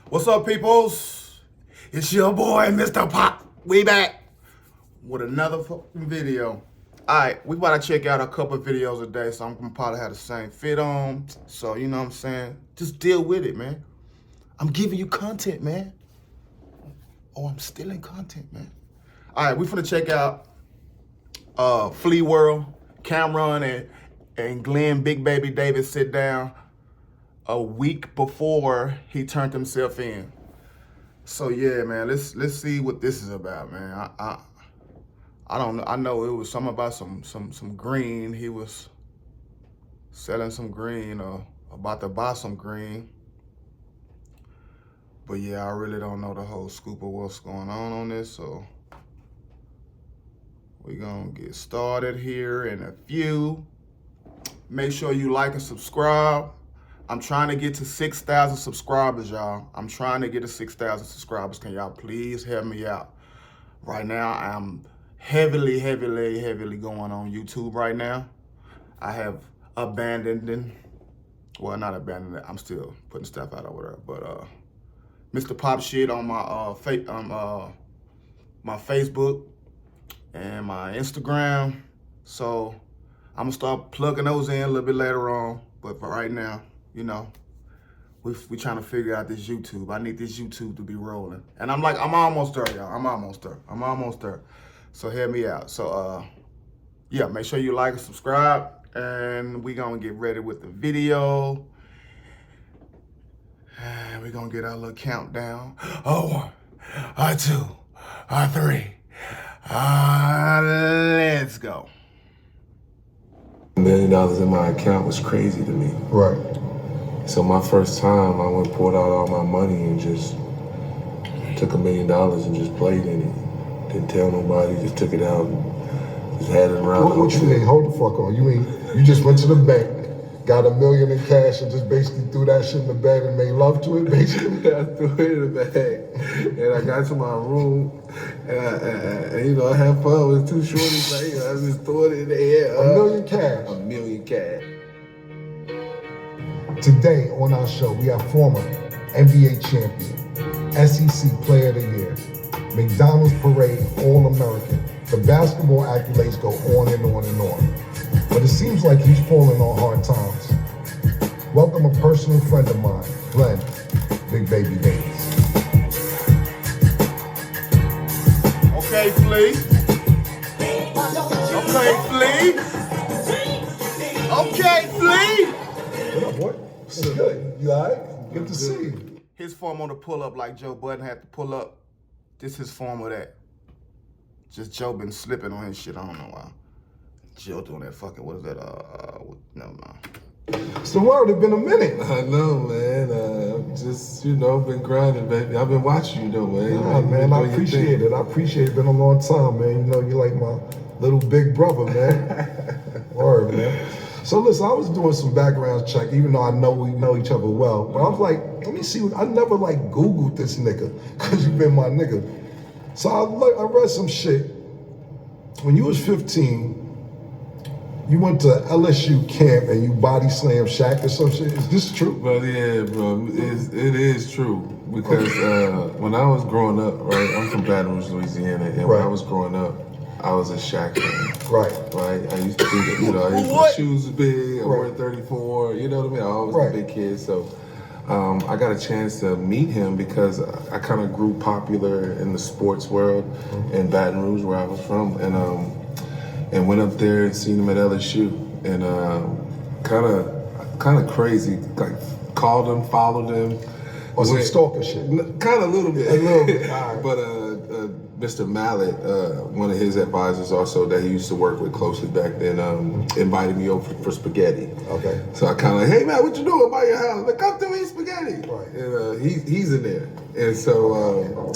What's up, peoples? It's your boy, Mr. Pop. We back with another fucking video. Alright, we about to check out a couple of videos a day, so I'm gonna probably have the same fit on. So, you know what I'm saying? Just deal with it, man. I'm giving you content, man. Oh, I'm stealing content, man. Alright, we finna check out Flea World. Cameron and Glen, Big Baby David sit down a week before he turned himself in. So yeah, man, let's see what this is about, man. I don't know. I know it was something about some green. He was selling some green or about to buy some green. But yeah, I really don't know the whole scoop of what's going on this, so we're gonna get started here in a few. Make sure you like and subscribe. I'm trying to get to 6,000 subscribers, y'all. I'm trying to get to 6,000 subscribers. Can y'all please help me out? Right now, I'm heavily going on YouTube right now. I have abandoned, well, not abandoned it. I'm still putting stuff out over there. But Mr. PopShit on my Facebook and my Instagram. So I'm gonna start plugging those in a little bit later on. But for right now, you know, we trying to figure out this YouTube. I need this YouTube to be rolling. And I'm almost there, y'all. I'm almost there. So help me out. So yeah, make sure you like and subscribe. And we gonna get ready with the video. And we're gonna get our little countdown. Oh, 1, 2, 3. Let's go. $1 million in my account was crazy to me. Right. So my first time, I went pulled out all my money and just took $1 million and just played in it. Didn't tell nobody, just took it out and just had it around. What you mean? Hold the fuck on. You mean you just went to the bank, got $1 million in cash and just basically threw that shit in the bag and made love to it, basically? I threw it in the bag and I got to my room and you know, I had fun with 2 shorties. Like, you know, I was just throwing it in the air. $1 million cash. $1 million cash. Today on our show, we have former NBA champion, SEC Player of the Year, McDonald's Parade All-American. The basketball accolades go on and on and on. But it seems like he's falling on hard times. Welcome a personal friend of mine, Glen, Big Baby Davis. Okay, Flea. Okay, Flea. What up, boy? What's good? You all right? Good to see you. His form on the pull up like Joe Budden had to pull up. This his form of that. Just Joe been slipping on his shit. I don't know why. Joe doing that fucking, what is that? Never mind. It's the word, it's been a minute. I know, man. Just, you know, been grinding, baby. I've been watching you, though, man. Yeah, man, I appreciate it. I appreciate it. Been a long time, man. You know, you're like my little big brother, man. Word, man. So listen, I was doing some background check, even though I know we know each other well. But I was like, let me see. I never like Googled this nigga, because you've been my nigga. So I read some shit. When you was 15, you went to LSU camp and you body slammed Shaq or some shit. Is this true? Well, yeah, bro. It is true. Because when I was growing up, right, I'm from Baton Rouge, Louisiana, and when I was growing up, I was a Shaq fan. Right. Right? I used to think that, you know, my shoes was big, I wore 34, you know what I mean? I always was a big kid, so I got a chance to meet him because I kind of grew popular in the sports world in Baton Rouge, where I was from, and went up there and seen him at LSU, and kind of crazy, like called him, followed him. Or some stalker shit? Kind of a little bit. A little bit, all right. But Mr. Mallet, one of his advisors also that he used to work with closely back then, invited me over for spaghetti. Okay. So I kind of like, hey man, what you doing by your house? Like, come to me, spaghetti. Right. And he's in there. And so,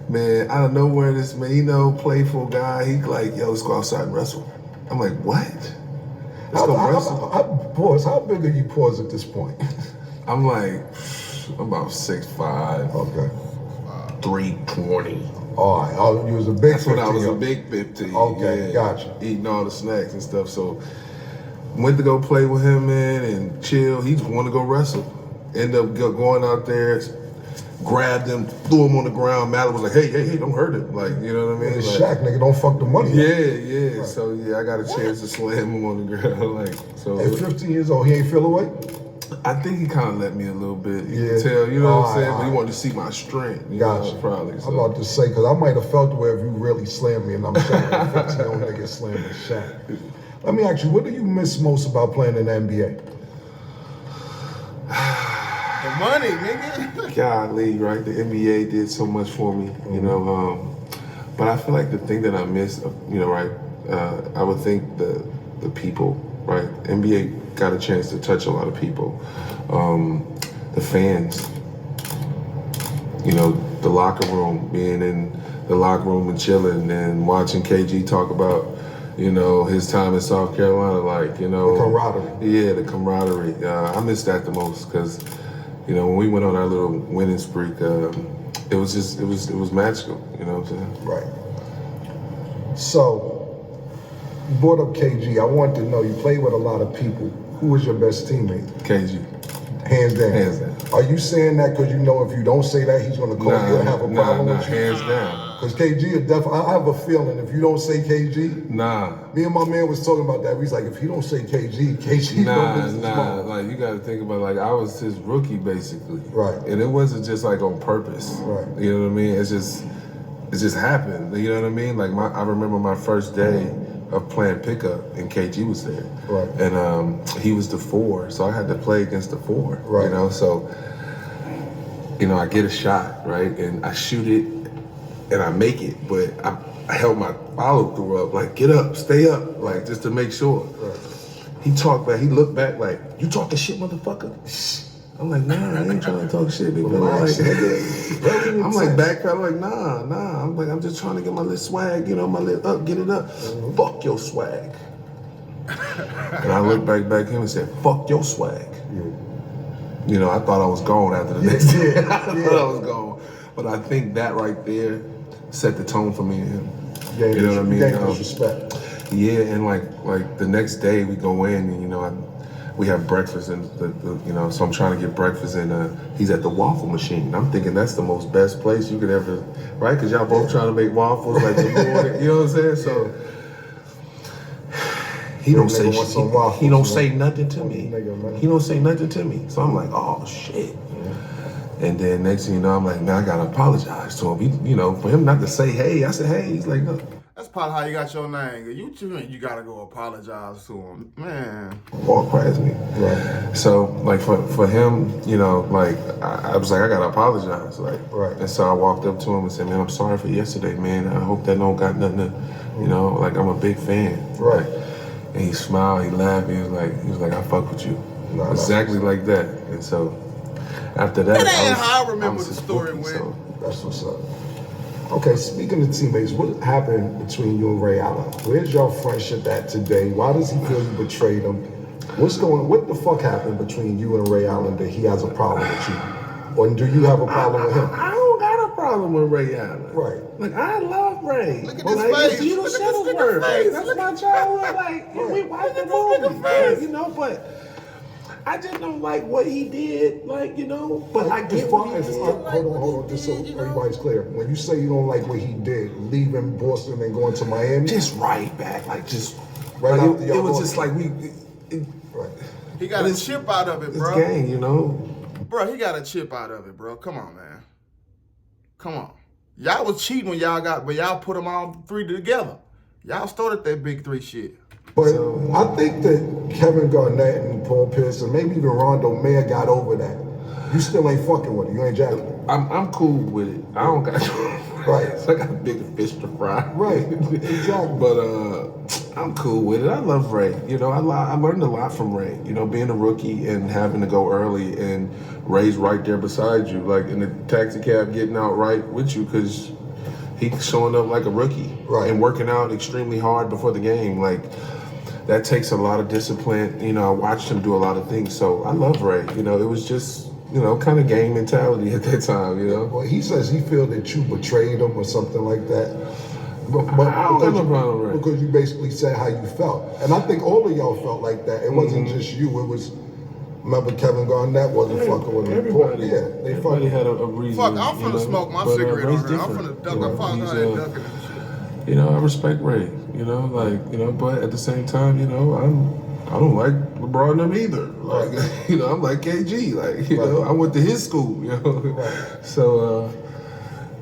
man, out of nowhere, this man, you know, playful guy, he like, yo, let's go outside and wrestle. I'm like, what? Let's go wrestle. Pause, how big are you, pause, at this point? I'm like, I'm about 6'5". Okay. 320. All right. Oh, you was a big 15. That's when I was a big 15. Okay, yeah, gotcha. Eating all the snacks and stuff. So went to go play with him, man, and chill. He just wanted to go wrestle. Ended up going out there, grabbed him, threw him on the ground. Mallet was like, hey, don't hurt him. Like, you know what I mean? It's like, Shaq, nigga, don't fuck the money. Yeah. Right. So yeah, I got a chance to slam him on the ground. Like, so. At 15 years old, he ain't feel away? I think he kind of let me a little bit. You Yeah. can tell, you know what I'm saying? All But he right. wanted to see my strength. You Gotcha. know, probably. So. I'm about to say, because I might have felt the way if you really slammed me, and I'm saying a 15-year-old nigga slamming Shaq. Let me ask you, what do you miss most about playing in the NBA? The money, nigga. Golly, right? The NBA did so much for me, you know. But I feel like the thing that I miss, you know, right? I would think the people, right? NBA got a chance to touch a lot of people. The fans, you know, the locker room, being in the locker room and chilling and watching KG talk about, you know, his time in South Carolina, like, you know. The camaraderie. Yeah, the camaraderie. I miss that the most because, you know, when we went on our little winning streak, it was magical, you know what I'm saying? Right. So, you brought up KG. I want to know, you played with a lot of people. Who was your best teammate? KG. Hands down. Hands down. Are you saying that because you know if you don't say that, he's going to call you and have a problem with you? Hands down. Because KG is definitely, I have a feeling if you don't say KG, me and my man was talking about that. He's like, if you don't say KG gonna lose his mind. Like you got to think about, like, I was his rookie basically. Right. And it wasn't just like on purpose. Right. You know what I mean? It just happened. You know what I mean? Like I remember my first day of playing pickup and KG was there. Right. And he was the 4, so I had to play against the 4. Right. You know, so you know, I get a shot, right, and I shoot it and I make it, but I held my follow through up, like, get up, stay up, like, just to make sure. Right. He talked back, he looked back like, you talking shit, motherfucker? I'm like, nah, I ain't trying to talk shit, big Relax, like, nigga. I'm like back, I'm like, nah. I'm just trying to get my little swag, you know, my little up, get it up. Fuck your swag. And I looked back at him and said, fuck your swag. Yeah. You know, I thought I was gone after the next day. I thought Yeah. I was gone. But I think that right there set the tone for me and him. You know what I mean? Gave us respect. Yeah, and like the next day we go in and, you know, we have breakfast and you know, so I'm trying to get breakfast and he's at the waffle machine. I'm thinking that's the most best place you could ever, right? Because y'all both trying to make waffles like the morning, you know what I'm saying? So he don't say shit. He don't say nothing to me. He don't say nothing to me. So I'm like, oh shit. And then next thing you know, I'm like, man, I gotta apologize to him. He, you know, for him not to say hey, I said hey. He's like, no. That's probably how you got your name. You gotta go apologize to him, man. Walk past me. Right. So like for him, you know, like I was like, I gotta apologize, like. Right. And so I walked up to him and said, man, I'm sorry for yesterday, man. I hope that don't got nothing to, you know, like I'm a big fan. Right. Like, and he smiled, he laughed, he was like, I fuck with you. Nah, exactly like that. And so after that, That ain't how I remember the story went. So. That's what's up. Okay, speaking of teammates, what happened between you and Ray Allen? Where's your friendship at today? Why does he feel you betrayed him? What the fuck happened between you and Ray Allen that he has a problem with you? Or do you have a problem with him? I don't got a problem with Ray Allen. Right. Like, I love Ray. Look at But, his like, face. You know, Look at this nigga Shuttlesworth. face. That's Look my childhood. Like, we watched the movie. face. You know, but I just don't like what he did. Like, you know, but I As get far what he as did. hold on, just so everybody's clear. When you say you don't like what he did, leaving Boston and going to Miami, Just right back. Like, just Right like, after it y'all was lost. just like right? He got a chip out of it, it's bro. gang, you know. Bro, he got a chip out of it, bro. Come on, man. Come on. Y'all was cheating when y'all put them all three together. Y'all started that big 3 shit. But I think that Kevin Garnett and Paul Pierce and maybe even Rondo may have got over that. You still ain't fucking with it. You ain't jacking it. I'm cool with it. I don't got Right. So I got a bigger fish to fry. Right. Exactly. But I'm cool with it. I love Ray. You know, I learned a lot from Ray. You know, being a rookie and having to go early, and Ray's right there beside you, like in the taxi cab, getting out right with you, because he's showing up like a rookie, right, and working out extremely hard before the game. Like, that takes a lot of discipline. You know, I watched him do a lot of things. So I love Ray. You know, it was just, you know, kind of game mentality at that time, you know? Well, he says he feel that you betrayed him or something like that. But I don't have no problem with Ray. Because you basically said how you felt. And I think all of y'all felt like that. It wasn't just you. It was Remember Kevin Garnett wasn't fucking with him. Everybody, Yeah, they everybody fucking. had a reason. Fuck, I'm finna smoke my cigarette Ray's on her. I'm different. finna duck. I'm finna ducking and shit. You know, I respect Ray. You know, like, you know, but at the same time, you know, I don't like LeBron them either. Like, you know, I'm like KG. Like, you know, I went to his school. You know, so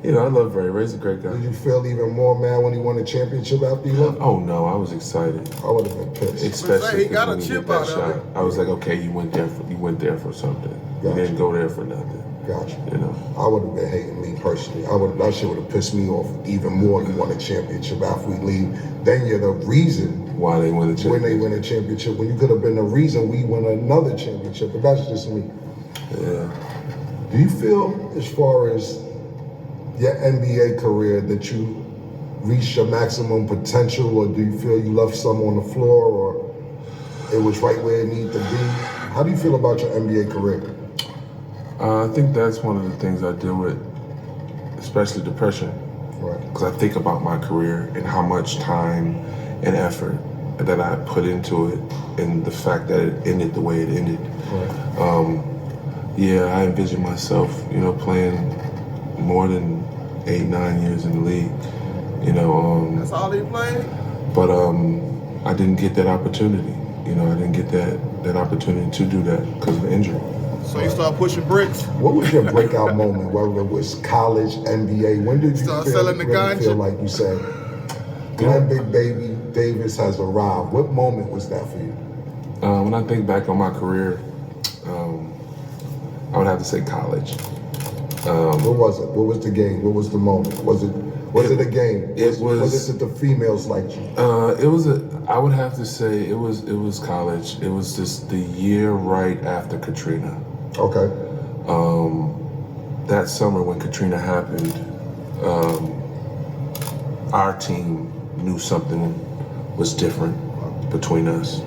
you know, I love Ray. Ray's a great guy. Did you feel even more mad when he won the championship after he left? Oh no, I was excited. I would have been pissed. Especially he got a when he chip hit that out of shot. it. I was like, okay, you went there for something. You Gotcha. didn't go there for nothing. Gotcha. You know, I would have been hating me personally. That shit would have pissed me off even more. You won a championship after we leave. Then you're the reason why they win the championship. when they win a championship. When you could have been the reason we win another championship. But that's just me. Yeah. Do you feel, as far as your NBA career, that you reached your maximum potential, or do you feel you left some on the floor, or it was right where it needed to be? How do you feel about your NBA career? I think that's one of the things I deal with, especially depression. Right. Because I think about my career and how much time and effort that I put into it, and the fact that it ended the way it ended. Right. Yeah, I envision myself, you know, playing more than 8-9 years in the league. You know, That's all he played? but I didn't get that opportunity. You know, I didn't get that opportunity to do that because of injury. So you start pushing bricks? What was your breakout moment, whether it was college, NBA? When did you Start selling the ganja? feel like you said, Glen Big Baby Davis has arrived? What moment was that for you? When I think back on my career, I would have to say college. What was it? What was the game? What was the moment? Was it a game? Was it that the females liked you? I would have to say it was college. It was just the year right after Katrina. Okay. That summer when Katrina happened, our team knew something was different between us,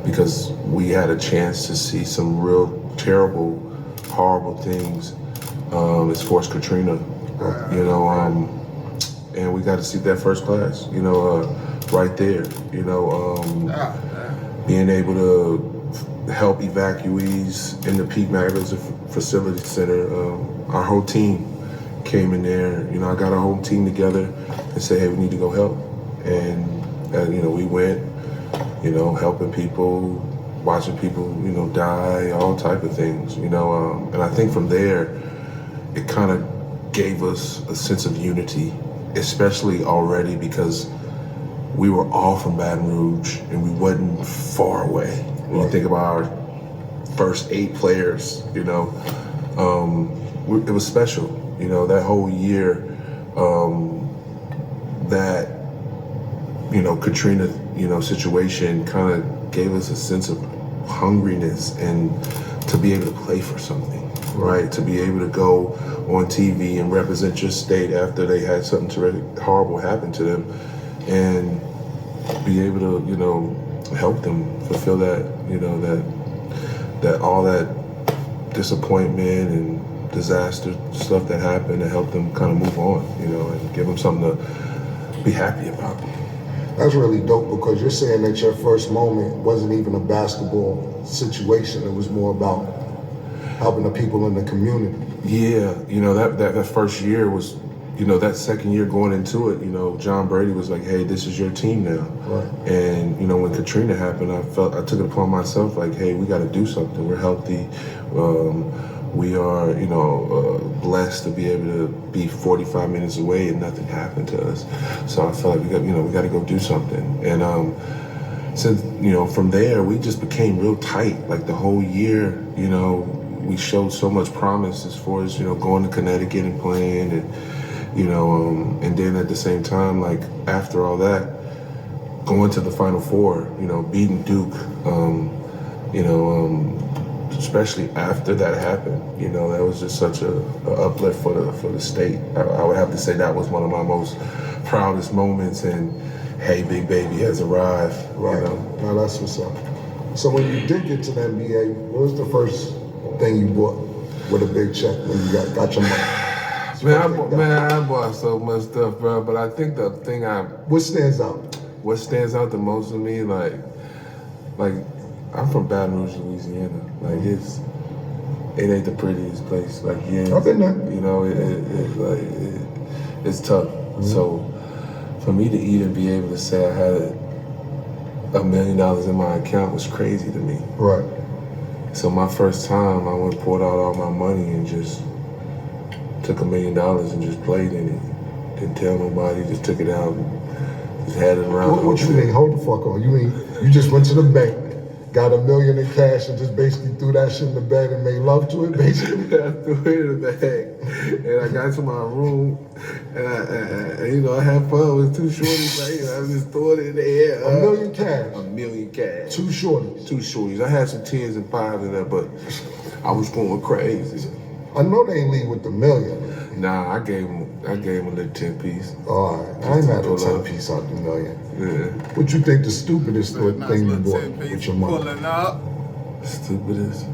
because we had a chance to see some real terrible, horrible things as far as Katrina, you know, and we got to see that first class, you know, right there, you know, being able to help evacuees in the Peak Magazine Facility Center. Our whole team came in there, you know, I got our whole team together and said, hey, we need to go help. And you know, we went, you know, helping people, watching people, you know, die, all type of things, you know, and I think from there, it kind of gave us a sense of unity, especially already because we were all from Baton Rouge and we wasn't far away. When you think about our first 8 players, you know, it was special, you know, that whole year, that, you know, Katrina, you know, situation kind of gave us a sense of hungriness and to be able to play for something, right? To be able to go on TV and represent your state after they had something terrific, horrible happen to them, and be able to, you know, help them fulfill that, you know, that all that disappointment and disaster stuff that happened, to help them kind of move on, you know, and give them something to be happy about. That's really dope, because you're saying that your first moment wasn't even a basketball situation. It was more about helping the people in the community. Yeah, you know, that first year was, you know, that second year going into it, you know, John Brady was like, hey, this is your team now. Right. And, you know, when Katrina happened, I took it upon myself, like, hey, we got to do something. We're healthy. We are, you know, blessed to be able to be 45 minutes away and nothing happened to us. So I felt like we got to go do something. And since, you know, from there, we just became real tight. Like the whole year, you know, we showed so much promise as far as, you know, going to Connecticut and playing, and, you know, and then at the same time, like after all that, going to the Final Four, you know, beating Duke, you know, especially after that happened, you know, that was just such a uplift for the state. I would have to say that was one of my most proudest moments. And hey, Big Baby has arrived. Right. You know? Now that's what's up. So when you did get to the NBA, what was the first thing you bought with a big check when you got your money? I bought so much stuff, bro. But I think the thing What stands out? what stands out the most to me, like I'm from Baton Rouge, Louisiana. Like it ain't the prettiest place. Like I've been there. You know, it's tough. So for me to even be able to say I had $1 million in my account was crazy to me. Right. So my first time, I went pulled out all my money and just took $1 million and just played in it. Didn't tell nobody, just took it out and just had it around. What you mean? Hold the fuck on. You mean you just went to the bank, got $1 million in cash, and just basically threw that shit in the bed and made love to it, basically? I threw it in the bag, and I got to my room, and I had fun with two shorties. Like, I was just throwing it in the air. $1 million cash. $1 million cash. Two shorties. Two shorties. I had some 10s and 5s in there, but I was going crazy. I know they ain't leave with the $1 million. Nah, I gave him a little 10-piece. All right, I ain't mad at a 10-piece out the $1 million. Yeah. What you think the stupidest thing you bought 10 with your money? Pulling up. Stupidest.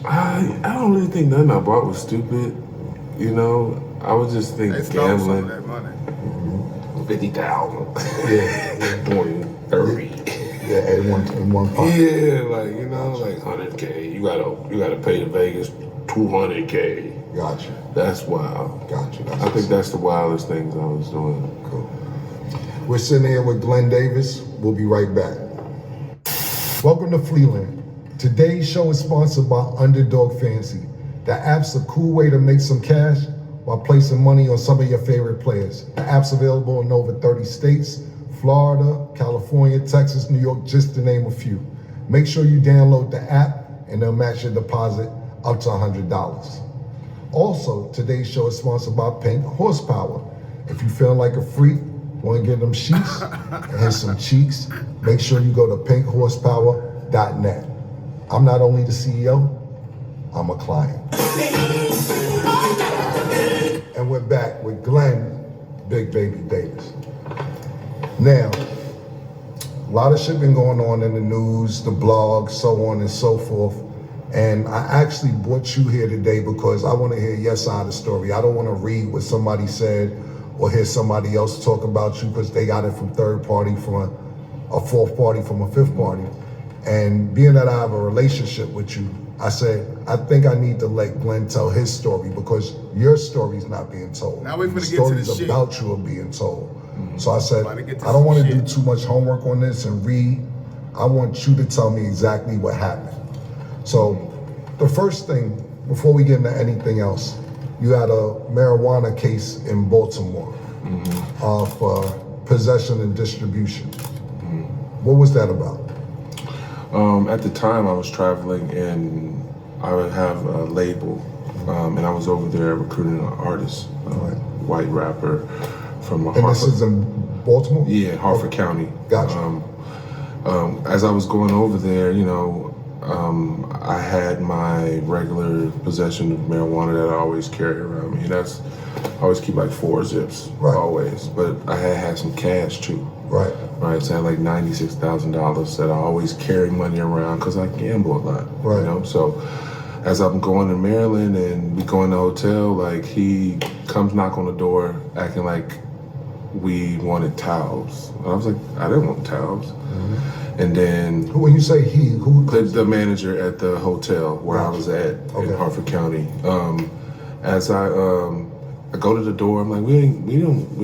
I don't really think nothing I bought was stupid. You know, I would just think They stole some gambling. of that money. 50,000. Yeah. 20, 30. Yeah, in one pocket. Yeah, like, you know, like 100K. You gotta pay to Vegas 200K. Gotcha. That's wild. Gotcha. I think that's the wildest things I was doing. Cool. We're sitting here with Glen Davis. We'll be right back. Welcome to Fleeland. Today's show is sponsored by Underdog Fantasy. The app's a cool way to make some cash while placing money on some of your favorite players. The app's available in over 30 states, Florida, California, Texas, New York, just to name a few. Make sure you download the app and they'll match your deposit up to $100. Also, today's show is sponsored by Pink Horsepower. If you feeling like a freak, want to get them sheets and some cheeks, make sure you go to pinkhorsepower.net. I'm not only the CEO, I'm a client. And we're back with Glen Big Baby Davis. Now, a lot of shit been going on in the news, the blog, so on and so forth. And I actually brought you here today because I want to hear your side of the story. I don't want to read what somebody said or hear somebody else talk about you because they got it from third party, from a fourth party, from a fifth party. And being that I have a relationship with you, I said, I think I need to let Glen tell his story because your story's not being told. Now we're finna the get to the stories shit. about you are being told. So I said, About to get to I don't want to some do shit. too much homework on this and read. I want you to tell me exactly what happened. So the first thing, before we get into anything else, you had a marijuana case in Baltimore for possession and distribution. What was that about? At the time, I was traveling and I would have a label, and I was over there recruiting an artist, white rapper from And Hartford. this is in Baltimore? Yeah, Hartford County. Gotcha. As I was going over there, you know, I had my regular possession of marijuana that I always carry around me. I always keep like 4 zips, Right. always. But I had some cash too. Right. Right, so I had like $96,000 that I always carry money around because I gamble a lot. Right. You know, so as I'm going to Maryland and we go in the hotel, like he comes knock on the door acting like we wanted towels. And I was like, I didn't want towels. And then When you say he, who? the manager at the hotel where I was at Okay. in Hartford County. As I go to the door, I'm like, we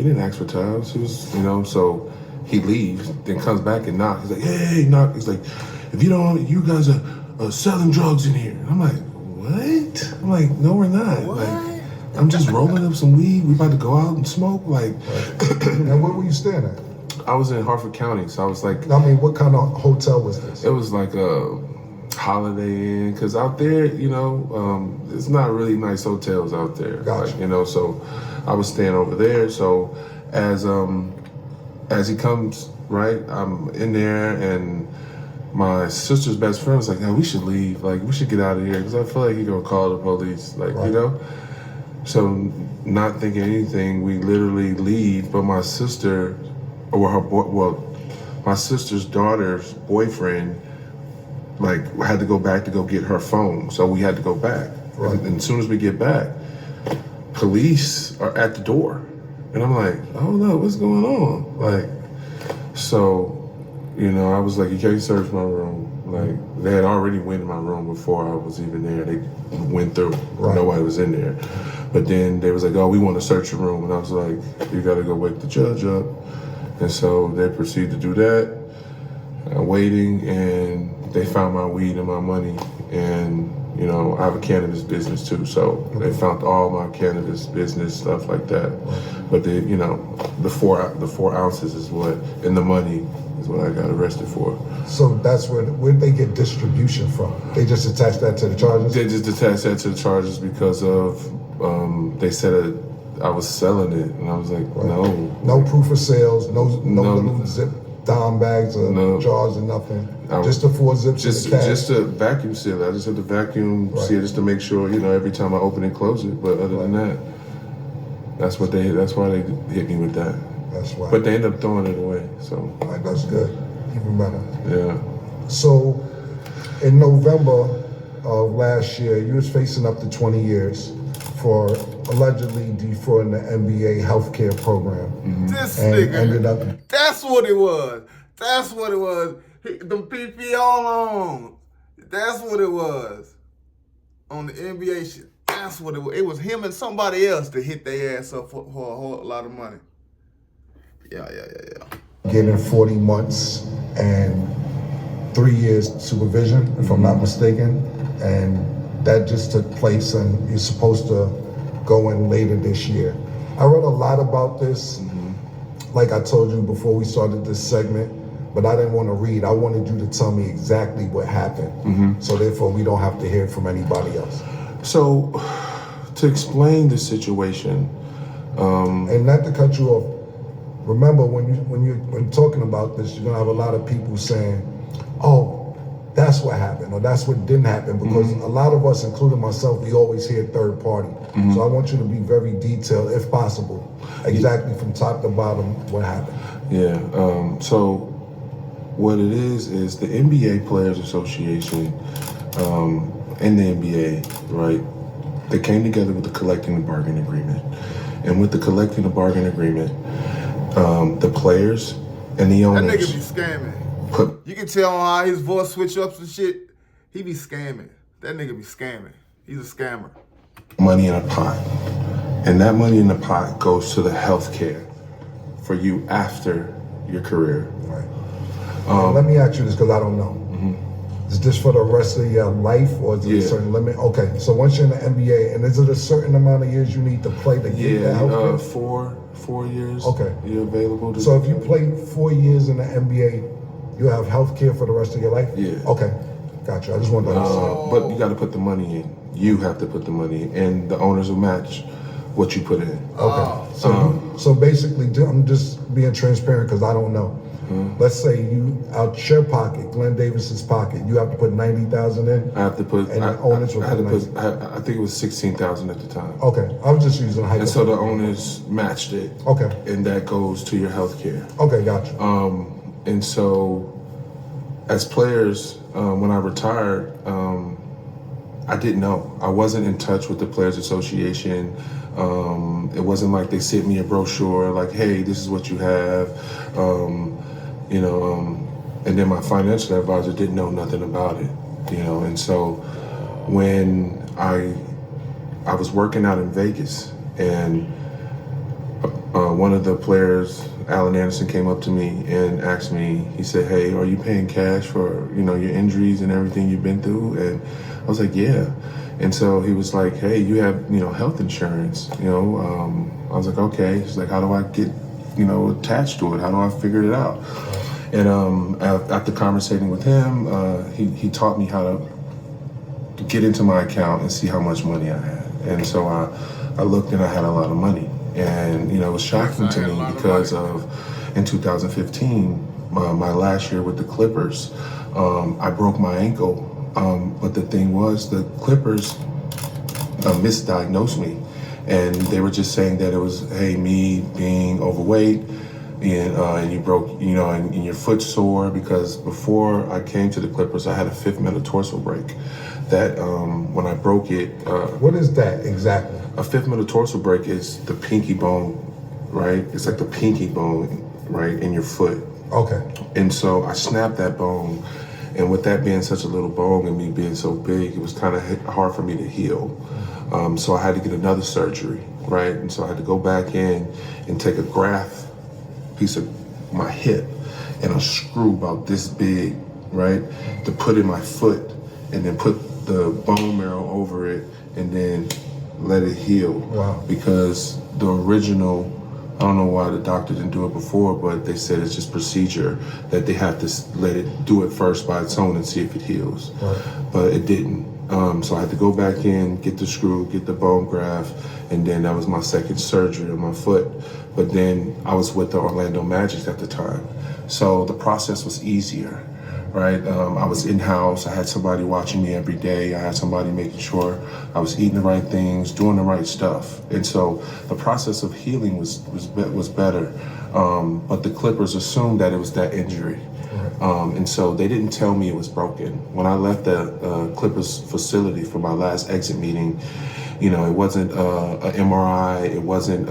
didn't ask for towels. He was, you know, so he leaves, then comes back and knocks. He's like, hey, knock. He's like, if you don't, you guys are selling drugs in here. And I'm like, what? I'm like, no, we're not. What? Like, I'm just rolling up some weed. We about to go out and smoke. Like, And where were you staying at? I was in Hartford County, so I was like, I mean, what kind of hotel was this? it was like a Holiday Inn, because out there, you know, it's not really nice hotels out there. Gotcha. Like, you know, so I was staying over there. So as he comes, right, I'm in there, and my sister's best friend was like, "No, we should leave. Like, we should get out of here because I feel like he's gonna call the police." Like, Right. you know. So, not thinking anything, we literally leave. But my sister, or my sister's daughter's boyfriend, like, had to go back to go get her phone. So we had to go back. Right. And as soon as we get back, police are at the door. And I'm like, oh no, what's going on? Like, so you know, I was like, you can't search my room. Like, they had already went in my room before I was even there. They went through. Right. Nobody was in there. But then they was like, oh, we want to search your room. And I was like, you got to go wake the judge up. And so they proceeded to do that, waiting, and they found my weed and my money. And, you know, I have a cannabis business too. So they found all my cannabis business, stuff like that. But they, you know, the four ounces is what, and the money is what I got arrested for. So that's where did they get distribution from? They just attached that to the charges? They just attached that to the charges because of, they said I was selling it, and I was like, no. No proof of sales, no little zip dime bags or jars or nothing. Just the 4 zips of the cash. Just a vacuum seal it. I just had to vacuum seal just to make sure, you know, every time I open and close it. But other than that, that's why they hit me with that. That's why. But they ended up throwing it away. So that's good. Even better. Yeah. So in November of last year, you was facing up to 20 years for allegedly defrauding the NBA healthcare program. Mm-hmm. This nigga ended up. That's what it was. That's what it was. Them PPO loans. That's what it was. On the NBA shit. That's what it was. It was him and somebody else that hit their ass up for a whole lot of money. Yeah. Getting 40 months and 3 years supervision, if I'm not mistaken. And that just took place, and you're supposed to go in later this year. I read a lot about this, like I told you before we started this segment, but I didn't want to read. I wanted you to tell me exactly what happened, so therefore we don't have to hear it from anybody else. So, to explain the situation, and not to cut you off, remember when you're talking about this, you're gonna have a lot of people saying, "Oh, that's what happened," or "That's what didn't happen," because a lot of us, including myself, we always hear third party. So I want you to be very detailed, if possible, exactly from top to bottom what happened. Yeah. So what it is the NBA Players Association and the NBA, right? They came together with the collecting and bargain agreement, and with the collecting and bargain agreement, the players and the owners. That nigga be scamming. You can tell on how his voice switch ups and shit. He be scamming. That nigga be scamming. He's a scammer. Money in a pot. And that money in the pot goes to the health care for you after your career. Right. Let me ask you this, because I don't know. Is this for the rest of your life, or is it a certain limit? Okay, so once you're in the NBA, and is it a certain amount of years you need to play to get the health care? 4 years. Okay. You're available to. So if you play 4 years in the NBA, you have health care for the rest of your life? Yeah. Okay, gotcha. I just wanted to understand. But you got to put the money in. You have to put the money in, and the owners will match what you put in. Okay. So basically, I'm just being transparent because I don't know. Let's say you out your pocket, Glen Davis's pocket, you have to put 90,000 in. I have to put. And the owners will put. I think it was 16,000 at the time. Okay, I was just using hypothetical. And so the owners matched it. Okay. And that goes to your health care. Okay, gotcha. And so, as players, when I retired, I didn't know. I wasn't in touch with the Players Association. It wasn't like they sent me a brochure like, hey, this is what you have. And then my financial advisor didn't know nothing about it, and so when I was working out in Vegas, and one of the players, Alan Anderson, came up to me and asked me, he said, hey, are you paying cash for, your injuries and everything you've been through? And I was like, yeah. And so he was like, hey, you have, health insurance, I was like, okay. He's like, how do I get, attached to it? How do I figure it out? And after conversating with him, he taught me how to get into my account and see how much money I had. And so I looked, and I had a lot of money. And, it was shocking to me because in 2015, my last year with the Clippers, I broke my ankle. But the thing was, the Clippers misdiagnosed me. And they were just saying that it was, hey, me being overweight, and you broke, and your foot sore, because before I came to the Clippers, I had a 5th metatarsal break. That when I broke it. What is that exactly? A 5th metatarsal break is the pinky bone, right? It's like the pinky bone, right, in your foot. Okay. And so I snapped that bone. And with that being such a little bone and me being so big, it was kind of hard for me to heal. So I had to get another surgery, right? And so I had to go back in and take a graft piece of my hip and a screw about this big, right? To put in my foot and then put the bone marrow over it and then let it heal. Wow. Because the original, I don't know why the doctor didn't do it before, but they said it's just procedure that they have to let it do it first by its own and see if it heals. Right. But it didn't. So I had to go back in, get the screw, get the bone graft, and then that was my second surgery on my foot. But then I was with the Orlando Magic at the time. So the process was easier, right? I was in-house, I had somebody watching me every day, I had somebody making sure I was eating the right things, doing the right stuff. And so the process of healing was better. But the Clippers assumed that it was that injury. And so they didn't tell me it was broken. When I left the Clippers facility for my last exit meeting, you know, it wasn't an MRI, it wasn't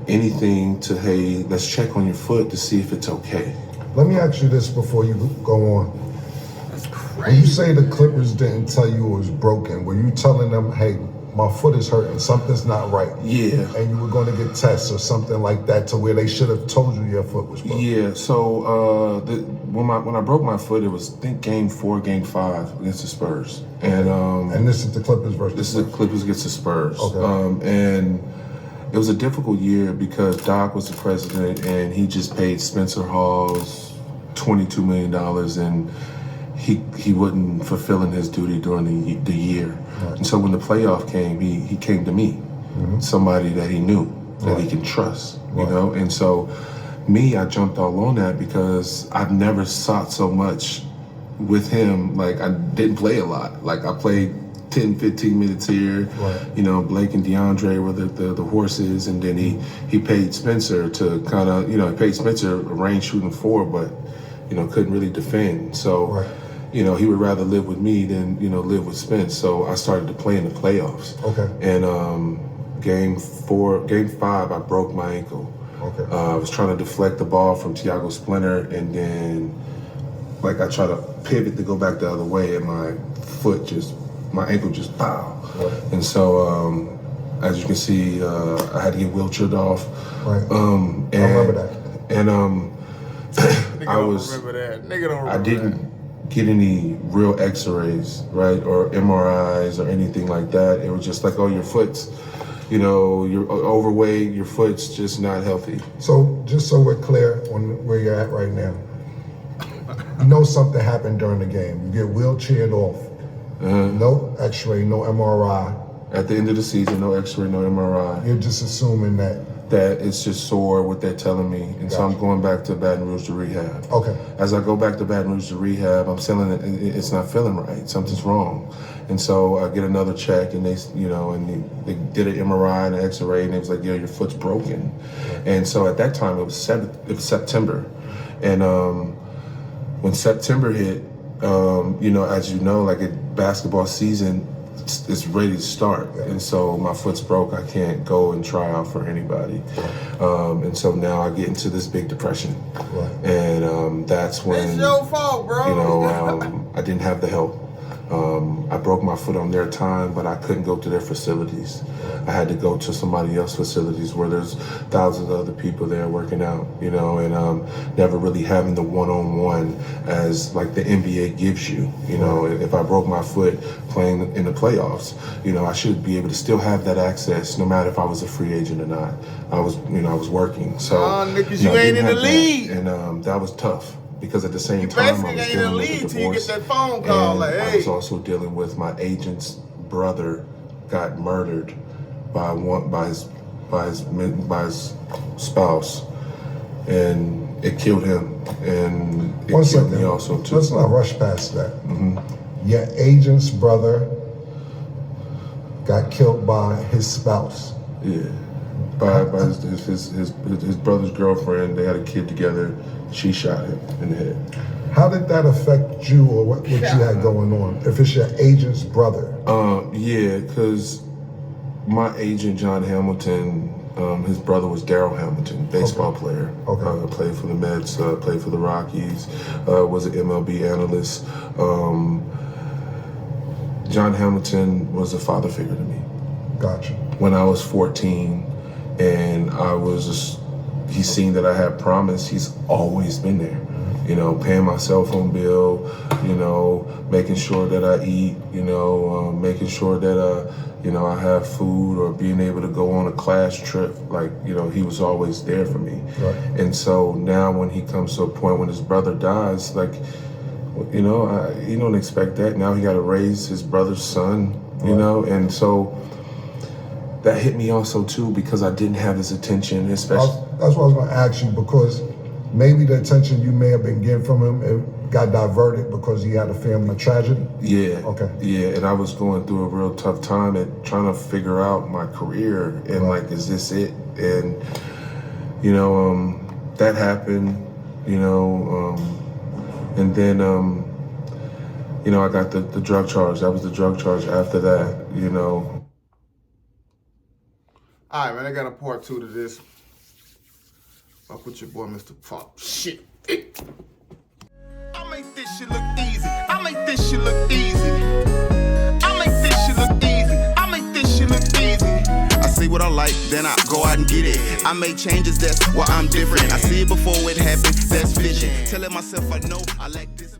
anything to, hey, let's check on your foot to see if it's okay. Let me ask you this before you go on. That's When crazy. you say the Clippers didn't tell you it was broken, were you telling them, hey, my foot is hurting, something's not right? Yeah. And you were going to get tests or something like that to where they should have told you your foot was broken? Yeah, so when I broke my foot, it was, I think, game 4, game 5 against the Spurs. And this is the Clippers versus This is the Clippers against the Spurs. Okay. And it was a difficult year because Doc was the president and he just paid Spencer Hawes $22 million and he wasn't fulfilling his duty during the year. Right. And so when the playoff came, he came to me, somebody that he knew, that he can trust, you know? And so I jumped all on that because I've never sought so much with him. Like, I didn't play a lot. Like, I played 10, 15 minutes here. Right. You know, Blake and DeAndre were the horses, and then he paid Spencer to kind of, you know, he paid Spencer a range shooting 4, but, you know, couldn't really defend. So, Right. you know, he would rather live with me than, you know, live with Spence. So I started to play in the playoffs. Okay. And game 5, I broke my ankle. Okay. I was trying to deflect the ball from Thiago Splinter, and then, like, I tried to pivot to go back the other way, and my ankle just pow. Right. And so, as you can see, I had to get wheelchaired off. Right. And, I remember that. And Nigga don't remember that. Nigga don't remember I didn't get any real x-rays, right, or MRIs or anything like that. It was just like, oh, your foot's, you know, you're overweight, your foot's just not healthy. So just so we're clear on where you're at right now, you know something happened during the game. You get wheelchaired off. No x-ray, no MRI. At the end of the season, no x-ray, no MRI. You're just assuming that. That it's just sore, what they're telling me. And so I'm Gotcha. going back to Baton Rouge to rehab. Okay. As I go back to Baton Rouge to rehab, I'm feeling it's not feeling right. Something's wrong. And so I get another check, and they did an MRI and an X-ray, and it was like, yo, your foot's broken. And so at that time, it was September. And when September hit, you know, as you know, like, basketball season is ready to start. And so my foot's broke. I can't go and try out for anybody. And so now I get into this big depression. Right. And that's when, It's your fault, bro. you know, I didn't have the help. I broke my foot on their time, but I couldn't go to their facilities. I had to go to somebody else's facilities where there's thousands of other people there working out, you know, and never really having the one-on-one as like the NBA gives you. You know, if I broke my foot playing in the playoffs, you know, I should be able to still have that access no matter if I was a free agent or not. I was working. So, niggas, know, you I ain't didn't in the have that. league. And that was tough. Because at the same You time, I basically was ain't in the dealing with league the till you get divorce, that phone call, and like, I hey. was also dealing with my agent's brother got murdered by his spouse, and it killed him, and it One killed second. me also too. Let's not rush past that. Your agent's brother got killed by his spouse. Yeah, by his brother's girlfriend. They had a kid together. She shot him in the head. How did that affect you or what you had going on? If it's your agent's brother. Yeah, because my agent, John Hamilton, His brother was Daryl Hamilton, baseball player. Okay. Played for the Mets, played for the Rockies, was an MLB analyst. John Hamilton was a father figure to me. Gotcha. When I was 14 and he's seen that I had promise, he's always been there. You know, paying my cell phone bill, you know, making sure that I eat, you know, making sure that, you know, I have food or being able to go on a class trip. Like, you know, he was always there for me. Right. And so now when he comes to a point when his brother dies, like, you know, you don't expect that. Now he got to raise his brother's son, you know, and so that hit me also too because I didn't have his attention, especially. That's what I was going to ask you, because maybe the attention you may have been getting from him, it got diverted because he had a family tragedy? Yeah. Okay. Yeah, and I was going through a real tough time and trying to figure out my career and like, is this it? And, you know, that happened, you know, and then, you know, I got the drug charge. That was the drug charge after that, you know. All right, man, I got a part 2 to this. Fuck with your boy, Mr. PopShit. I make this shit look easy. I make this shit look easy. I make this shit look easy. I make this shit look easy. I see what I like, then I go out and get it. I make changes, that's why I'm different. I see it before it happens, that's vision. Telling myself I know I like this.